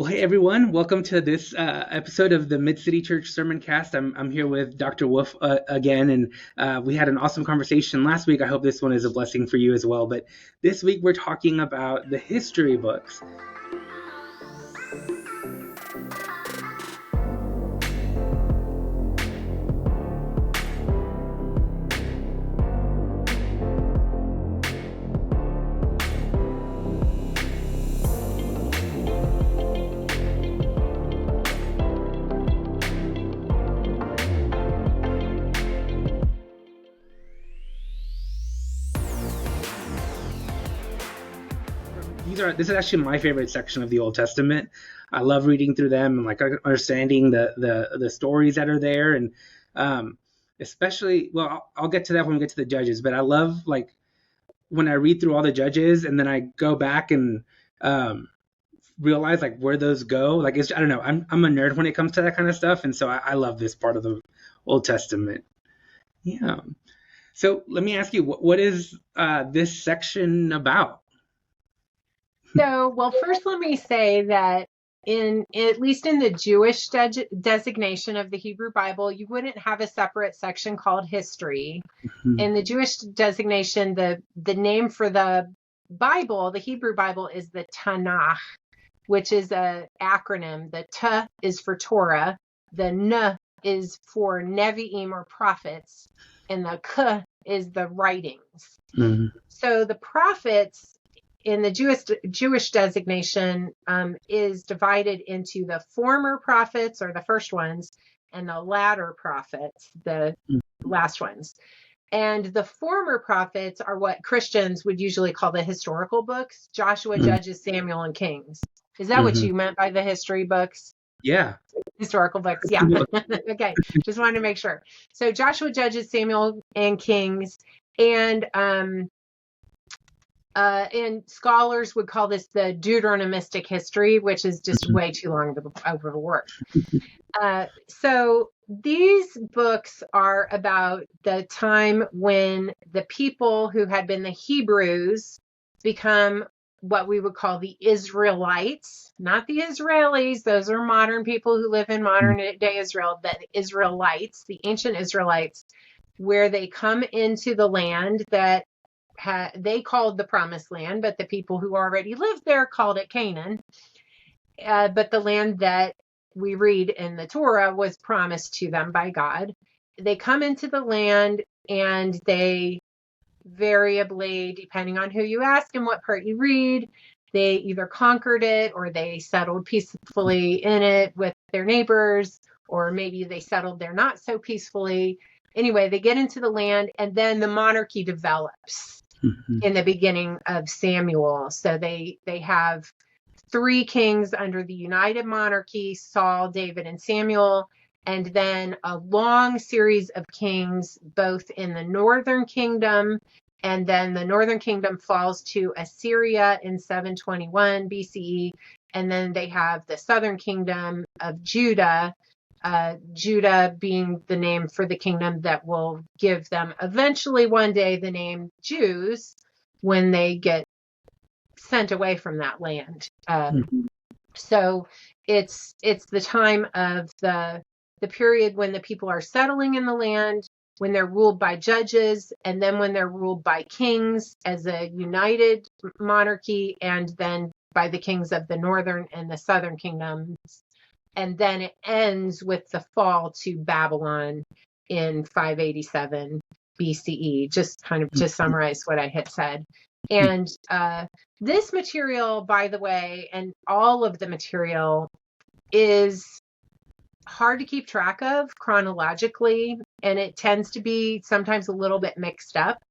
Well, hey everyone, welcome to this episode of the Mid City Church Sermon Cast. I'm here with Dr. Wolf again, and we had an awesome conversation last week. I hope this one is a blessing for you as well. But this week we're talking about the history books. This is actually my favorite section of the Old Testament. I love reading through them and like understanding the stories that are there, and especially, well, I'll get to that when we get to the Judges. But I love like when I read through all the Judges and then I go back and realize like where those go. Like I don't know. I'm a nerd when it comes to that kind of stuff, and so I love this part of the Old Testament. Yeah. So let me ask you, what is this section about? Well, first let me say that at least in the Jewish designation of the Hebrew Bible, you wouldn't have a separate section called history. Mm-hmm. In the Jewish designation, the name for the Bible, the Hebrew Bible, is the Tanakh, which is an acronym. The T is for Torah, the N is for Nevi'im or prophets, and the K is the writings. Mm-hmm. So the prophets in the Jewish designation is divided into the former prophets, or the first ones, and the latter prophets, the last ones. And the former prophets are what Christians would usually call the historical books: Joshua, Judges, Samuel, and Kings. Is that what you meant by the history books? Yeah. Historical books, yeah. Okay, just wanted to make sure. So Joshua, Judges, Samuel, and Kings, and scholars would call this the Deuteronomistic history, which is just way too long of a word. So these books are about the time when the people who had been the Hebrews become what we would call the Israelites, not the Israelis. Those are modern people who live in modern day Israel. The Israelites, the ancient Israelites, where they come into the land that they called the Promised Land, but the people who already lived there called it Canaan. But the land that we read in the Torah was promised to them by God. They come into the land, and they variably, depending on who you ask and what part you read, they either conquered it or they settled peacefully in it with their neighbors, or maybe they settled there not so peacefully. Anyway, they get into the land, and then the monarchy develops in the beginning of Samuel. So they have three kings under the united monarchy: Saul, David, and Samuel, and then a long series of kings both in the northern kingdom, and then the northern kingdom falls to Assyria in 721 BCE, and then they have the southern kingdom of Judah, Judah being the name for the kingdom that will give them eventually one day the name Jews when they get sent away from that land. So it's the time of the period when the people are settling in the land, when they're ruled by judges, and then when they're ruled by kings as a united monarchy, and then by the kings of the northern and the southern kingdoms. And then it ends with the fall to Babylon in 587 BCE, just kind of to summarize what I had said. And this material, by the way, and all of the material, is hard to keep track of chronologically, and it tends to be sometimes a little bit mixed up.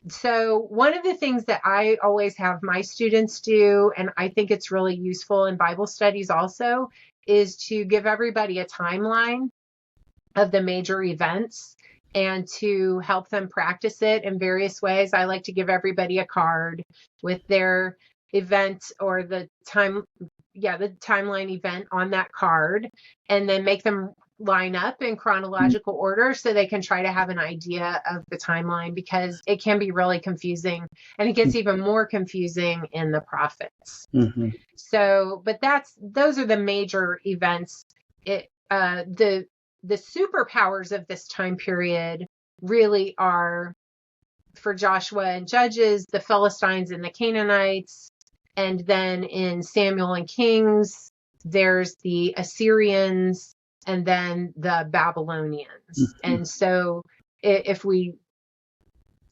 So one of the things that I always have my students do, and I think it's really useful in Bible studies also, is to give everybody a timeline of the major events and to help them practice it in various ways. I like to give everybody a card with their event or the timeline event on that card, and then make them line up in chronological order so they can try to have an idea of the timeline, because it can be really confusing, and it gets even more confusing in the prophets. Mm-hmm. So, but those are the major events. The superpowers of this time period really are, for Joshua and Judges, the Philistines and the Canaanites, and then in Samuel and Kings, there's the Assyrians, and then the Babylonians. Mm-hmm. And so if we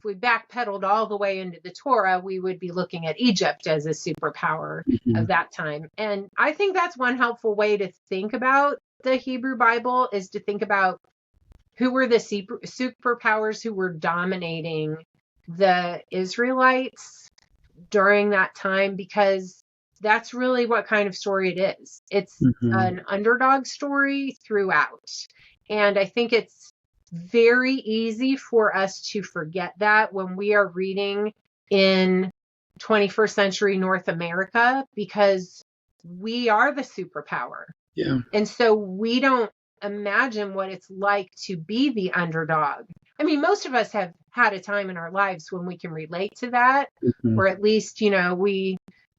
backpedaled all the way into the Torah, we would be looking at Egypt as a superpower Mm-hmm. of that time. And I think that's one helpful way to think about the Hebrew Bible, is to think about who were the superpowers who were dominating the Israelites during that time, because that's really what kind of story it is. It's Mm-hmm. an underdog story throughout. And I think it's very easy for us to forget that when we are reading in 21st century North America, because we are the superpower. Yeah. And so we don't imagine what it's like to be the underdog. I mean, most of us have had a time in our lives when we can relate to that, Mm-hmm. or at least,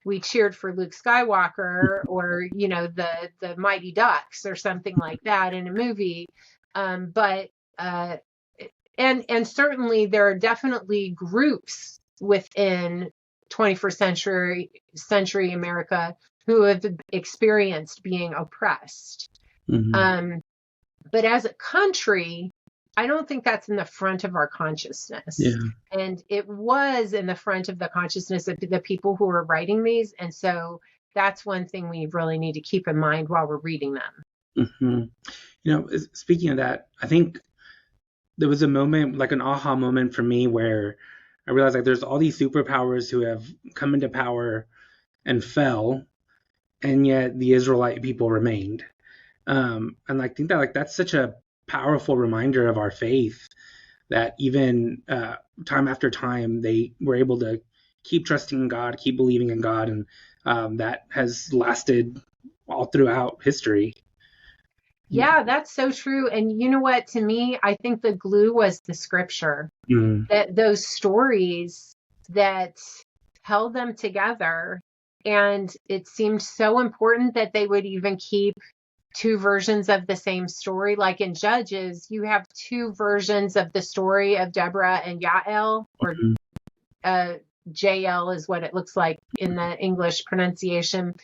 we cheered for Luke Skywalker, or, the Mighty Ducks or something like that in a movie. But certainly there are definitely groups within 21st century America who have experienced being oppressed. Mm-hmm. But as a country, I don't think that's in the front of our consciousness. Yeah. And it was in the front of the consciousness of the people who were writing these. And so that's one thing we really need to keep in mind while we're reading them. Mm-hmm. Speaking of that, I think there was a moment, like an aha moment for me, where I realized like there's all these superpowers who have come into power and fell, and yet the Israelite people remained. And I think that that's such a powerful reminder of our faith, that even time after time they were able to keep trusting in God, keep believing in God, and that has lasted all throughout history. Yeah, that's so true. And you know what? To me, I think the glue was the scripture. That those stories that held them together. And it seemed so important that they would even keep two versions of the same story. Like in Judges, you have two versions of the story of Deborah and Yael, or JL is what it looks like in the English pronunciation.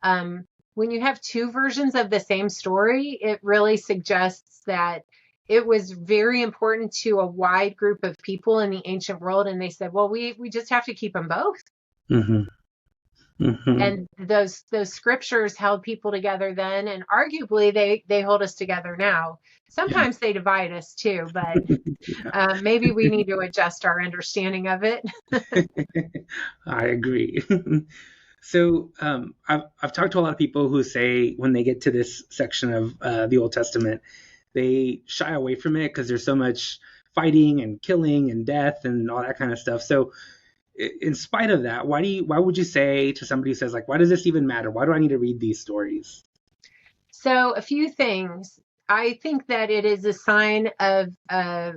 When you have two versions of the same story, it really suggests that it was very important to a wide group of people in the ancient world. And they said, well, we just have to keep them both. Mm-hmm. Mm-hmm. And those scriptures held people together then, and arguably they hold us together now. Sometimes they divide us too, but maybe we need to adjust our understanding of it. I agree. So I've talked to a lot of people who say when they get to this section of the Old Testament, they shy away from it because there's so much fighting and killing and death and all that kind of stuff. So in spite of that, why would you say to somebody who says, like, why does this even matter? Why do I need to read these stories? So a few things. I think that it is a sign of a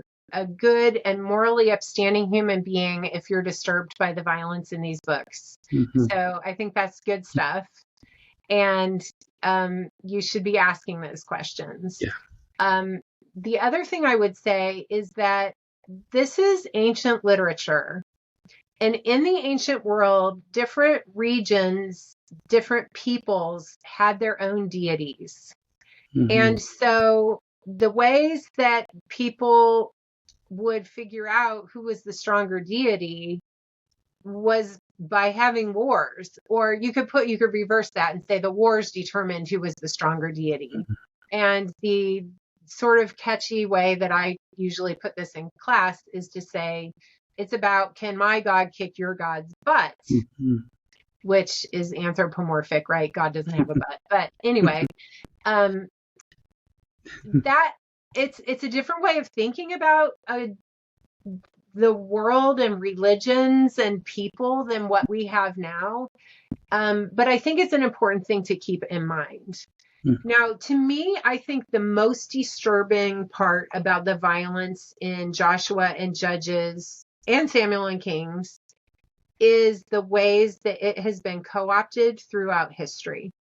good and morally upstanding human being if you're disturbed by the violence in these books. Mm-hmm. So I think that's good stuff. And you should be asking those questions. Yeah. The other thing I would say is that this is ancient literature. And in the ancient world, different regions, different peoples had their own deities. Mm-hmm. And so the ways that people would figure out who was the stronger deity was by having wars. Or you could reverse that and say the wars determined who was the stronger deity. Mm-hmm. And the sort of catchy way that I usually put this in class is to say, it's about, can my God kick your God's butt? Mm-hmm. Which is anthropomorphic, right? God doesn't have a butt. But anyway, that it's a different way of thinking about the world and religions and people than what we have now. But I think it's an important thing to keep in mind. Now, to me, I think the most disturbing part about the violence in Joshua and Judges and Samuel and Kings is the ways that it has been co-opted throughout history,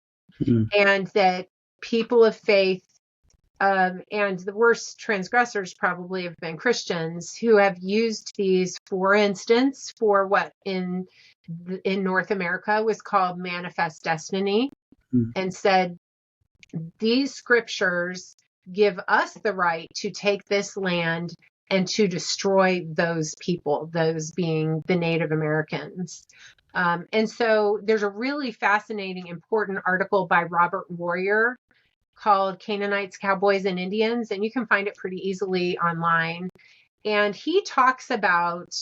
and that people of faith, and the worst transgressors probably have been Christians who have used these, for instance, for what in North America was called manifest destiny, and said, these scriptures give us the right to take this land and to destroy those people, those being the Native Americans. And so there's a really fascinating, important article by Robert Warrior called Canaanites, Cowboys, and Indians, and you can find it pretty easily online. And he talks about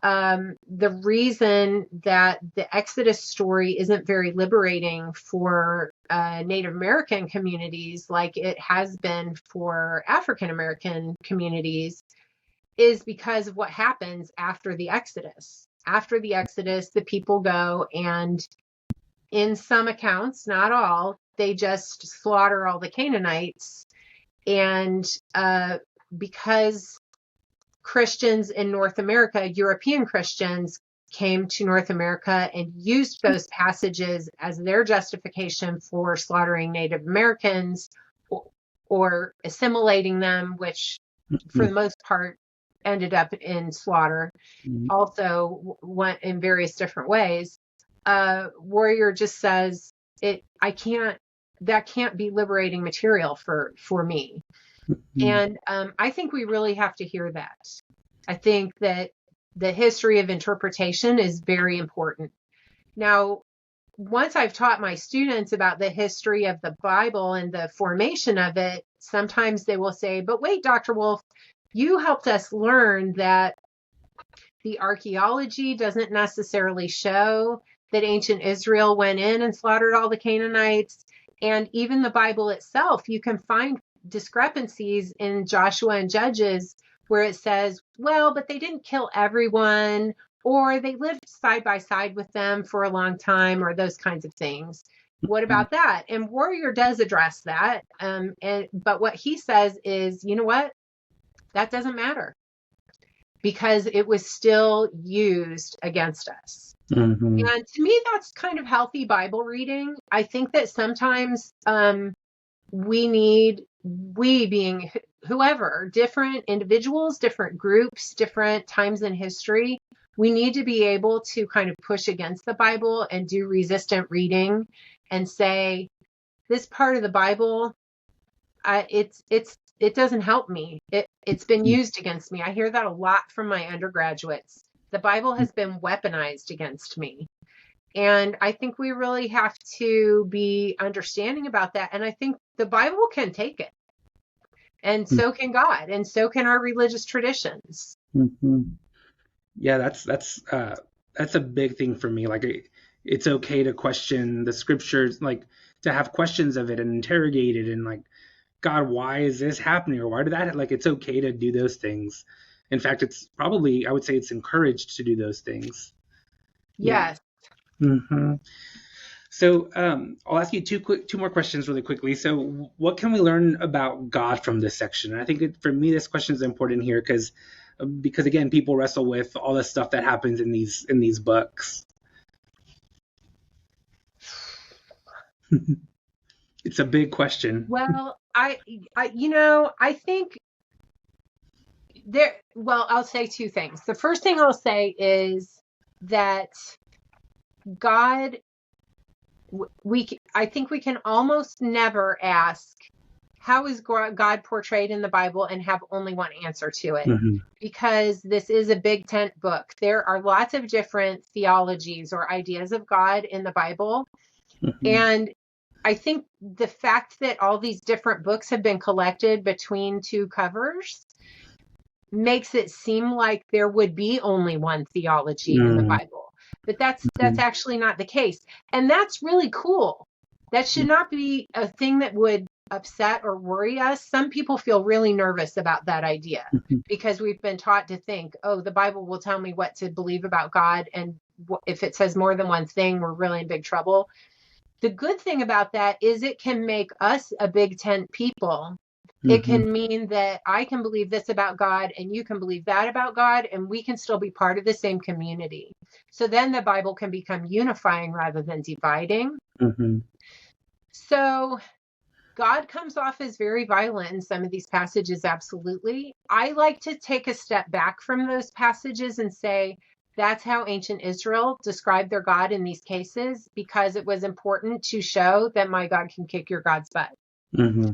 the reason that the Exodus story isn't very liberating for Native American communities like it has been for African American communities is because of what happens after the Exodus. After the Exodus, the people go and, in some accounts, not all, they just slaughter all the Canaanites. And because Christians in North America, European Christians, came to North America and used those passages as their justification for slaughtering Native Americans or assimilating them, which for the most part ended up in slaughter, also went in various different ways. Warrior just says that can't be liberating material for me. And I think we really have to hear that. I think that the history of interpretation is very important. Now, once I've taught my students about the history of the Bible and the formation of it, sometimes they will say, but wait, Dr. Wolf, you helped us learn that the archaeology doesn't necessarily show that ancient Israel went in and slaughtered all the Canaanites. And even the Bible itself, you can find discrepancies in Joshua and Judges where it says, well, but they didn't kill everyone, or they lived side by side with them for a long time, or those kinds of things. What about that? And Warrior does address that. But what he says is, you know what? That doesn't matter because it was still used against us. And to me, that's kind of healthy Bible reading. I think that sometimes we being whoever, different individuals, different groups, different times in history, we need to be able to kind of push against the Bible and do resistant reading and say, this part of the Bible, it doesn't help me. It's been used against me. I hear that a lot from my undergraduates. The Bible has been weaponized against me. And I think we really have to be understanding about that. And I think the Bible can take it. And so can God. And so can our religious traditions. Yeah, that's a big thing for me. Like, it's okay to question the scriptures, like to have questions of it and interrogate it and like, God, why is this happening? Or why did that? Like, it's okay to do those things. In fact, it's probably, I would say it's encouraged to do those things. Yes. So I'll ask you two more questions really quickly. So what can we learn about God from this section? And I think for me, this question is important here because again, people wrestle with all the stuff that happens in these books. It's a big question. Well, I think I'll say two things. The first thing I'll say is that God, I think we can almost never ask, how is God portrayed in the Bible, and have only one answer to it, because this is a big tent book. There are lots of different theologies or ideas of God in the Bible. And I think the fact that all these different books have been collected between two covers makes it seem like there would be only one theology in the Bible. But that's actually not the case. And that's really cool. That should not be a thing that would upset or worry us. Some people feel really nervous about that idea because we've been taught to think, oh, the Bible will tell me what to believe about God. And if it says more than one thing, we're really in big trouble. The good thing about that is it can make us a big tent people. It Hmm. can mean that I can believe this about God and you can believe that about God, and we can still be part of the same community. So then the Bible can become unifying rather than dividing. Hmm. So God comes off as very violent in some of these passages, absolutely. I like to take a step back from those passages and say that's how ancient Israel described their God in these cases, because it was important to show that my God can kick your God's butt. Hmm.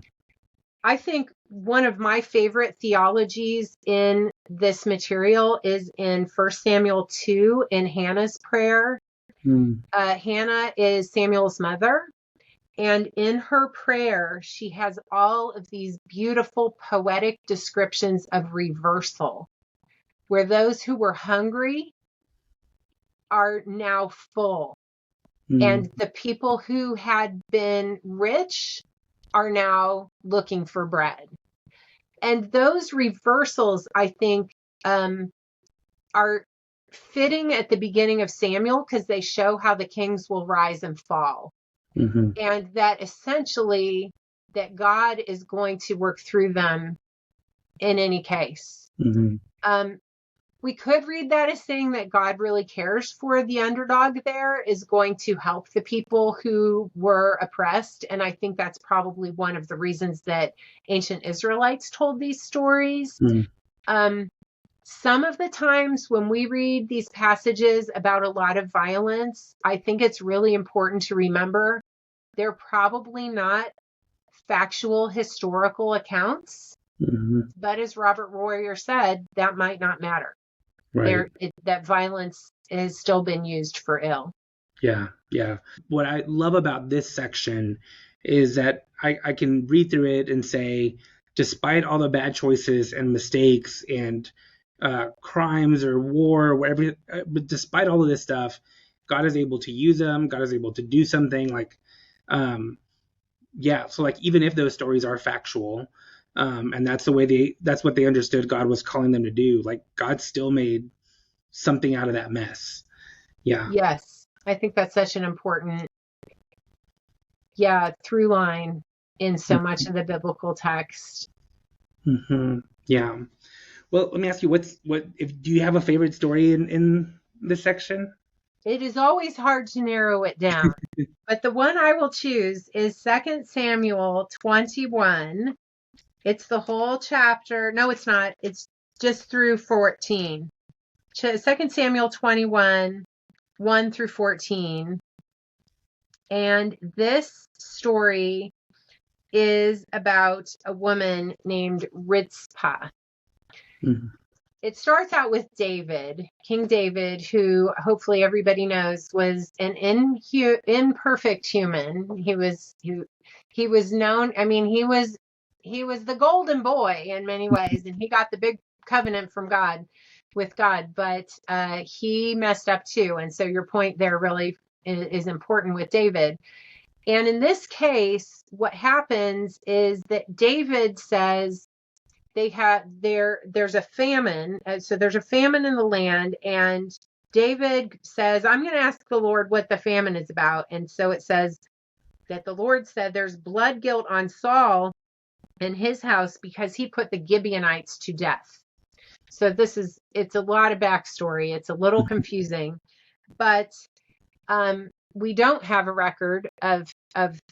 I think one of my favorite theologies in this material is in 1 Samuel 2 in Hannah's prayer. Mm. Hannah is Samuel's mother. And in her prayer, she has all of these beautiful poetic descriptions of reversal, where those who were hungry are now full. Mm. And the people who had been rich are now looking for bread. And those reversals, I think, are fitting at the beginning of Samuel because they show how the kings will rise and fall. Hmm. And that essentially that God is going to work through them in any case. Hmm. We could read that as saying that God really cares for the underdog there, is going to help the people who were oppressed. And I think that's probably one of the reasons that ancient Israelites told these stories. Mm. Some of the times when we read these passages about a lot of violence, I think it's really important to remember they're probably not factual historical accounts. Hmm. But as Robert Royer said, that might not matter. Right. That violence has still been used for ill. Yeah. Yeah. What I love about this section is that I can read through it and say, despite all the bad choices and mistakes and crimes or war or whatever, but despite all of this stuff, God is able to use them. God is able to do something like, um, yeah. So like, even if those stories are factual, and that's what they understood God was calling them to do, like God still made something out of that mess. Yeah. Yes, I think that's such an important, through line in so much of the biblical text. Mm-hmm. Yeah. Well, let me ask you, what if do you have a favorite story in this section? It is always hard to narrow it down, but the one I will choose is 2 Samuel 21. It's the whole chapter. No, it's not. It's just through 14. 2 Samuel 21, 1 through 14. And this story is about a woman named Ritzpah. Mm-hmm. It starts out with David, King David, who hopefully everybody knows was an imperfect human. He was known. I mean, he was the golden boy in many ways, and he got the big covenant from God with God, but he messed up too. And so your point there really is important with David. And in this case, what happens is that David says there's a famine. So there's a famine in the land, and David says, I'm going to ask the Lord what the famine is about. And so it says that the Lord said there's blood guilt on Saul and his house because he put the Gibeonites to death. So it's a lot of backstory. It's a little confusing, but we don't have a record of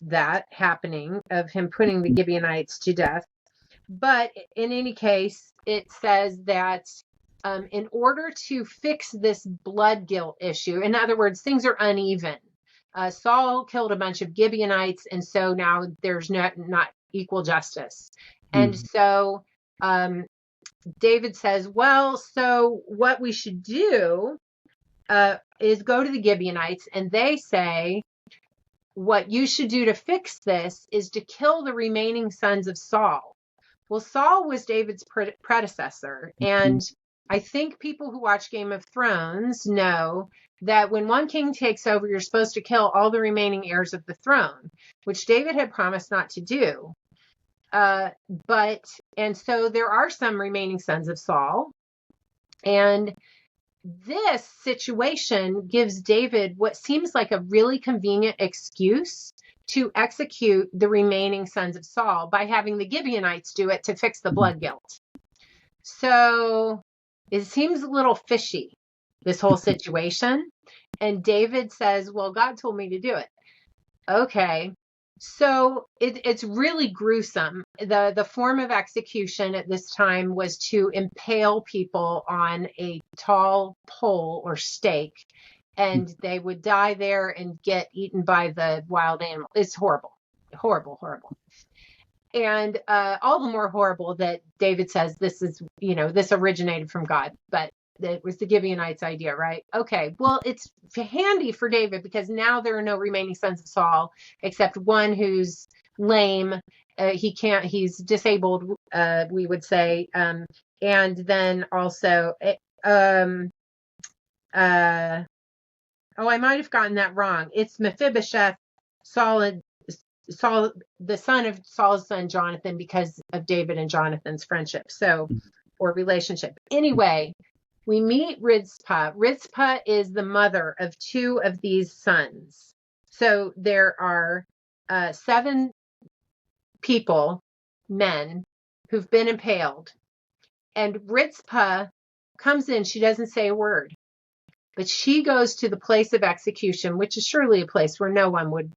that happening, of him putting the Gibeonites to death. But in any case, it says that in order to fix this blood guilt issue, in other words, things are uneven. Saul killed a bunch of Gibeonites, and so now there's not equal justice. And so David says, well, so what we should do is go to the Gibeonites, and they say, what you should do to fix this is to kill the remaining sons of Saul. Well, Saul was David's predecessor, and I think people who watch Game of Thrones know that when one king takes over, you're supposed to kill all the remaining heirs of the throne, which David had promised not to do. And so there are some remaining sons of Saul, and this situation gives David what seems like a really convenient excuse to execute the remaining sons of Saul by having the Gibeonites do it to fix the blood guilt. So it seems a little fishy, this whole situation. And David says, well, God told me to do it. Okay. So it's really gruesome. The form of execution at this time was to impale people on a tall pole or stake, and they would die there and get eaten by the wild animal. It's horrible, horrible, horrible. And all the more horrible that David says this is, this originated from God, but it was the Gibeonites' idea, right? Okay, well, it's handy for David because now there are no remaining sons of Saul except one who's lame. He's disabled, we would say. And then also, I might have gotten that wrong. It's Mephibosheth, Saul, the son of Saul's son, Jonathan, because of David and Jonathan's friendship. Or relationship. Anyway, we meet Rizpah. Rizpah is the mother of two of these sons. So there are 7 people, men, who've been impaled. And Rizpah comes in. She doesn't say a word. But she goes to the place of execution, which is surely a place where no one would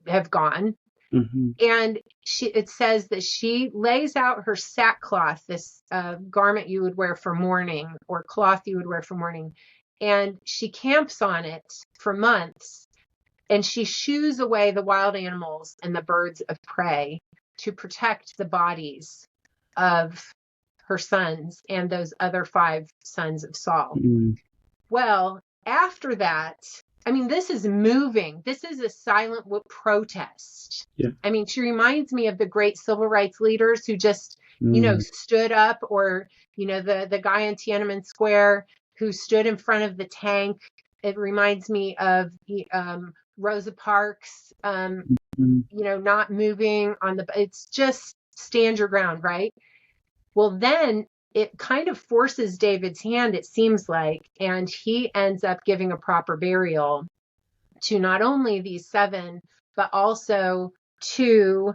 have gone. Mm-hmm. And it says that she lays out her sackcloth, this garment you would wear for mourning, or cloth you would wear for mourning, and she camps on it for months, and she shoos away the wild animals and the birds of prey to protect the bodies of her sons and those other 5 sons of Saul. Mm. Well, after that, I mean, this is moving. This is a silent protest. Yeah. I mean, she reminds me of the great civil rights leaders who just, stood up, or, the guy in Tiananmen Square who stood in front of the tank. It reminds me of Rosa Parks, not moving it's just stand your ground, right? Well, then it kind of forces David's hand, it seems like, and he ends up giving a proper burial to not only these 7, but also to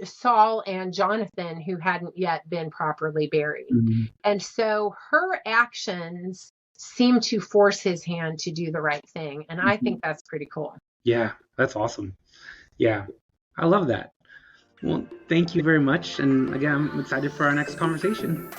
Saul and Jonathan, who hadn't yet been properly buried. Mm-hmm. And so her actions seem to force his hand to do the right thing. And I think that's pretty cool. Yeah, that's awesome. Yeah, I love that. Well, thank you very much. And again, I'm excited for our next conversation.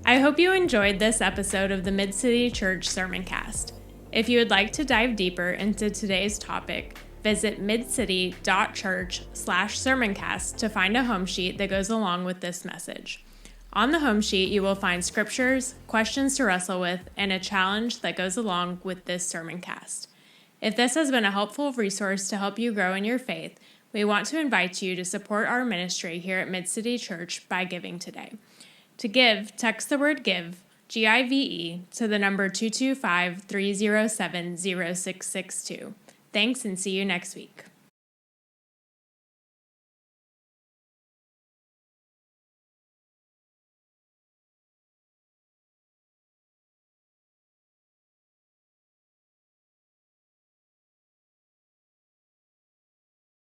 I hope you enjoyed this episode of the Mid-City Church Sermoncast. If you would like to dive deeper into today's topic, visit midcity.church/sermoncast to find a home sheet that goes along with this message. On the home sheet, you will find scriptures, questions to wrestle with, and a challenge that goes along with this sermoncast. If this has been a helpful resource to help you grow in your faith, we want to invite you to support our ministry here at Mid-City Church by giving today. To give, text the word GIVE, G-I-V-E, to the number 225-307-0662. Thanks, and see you next week.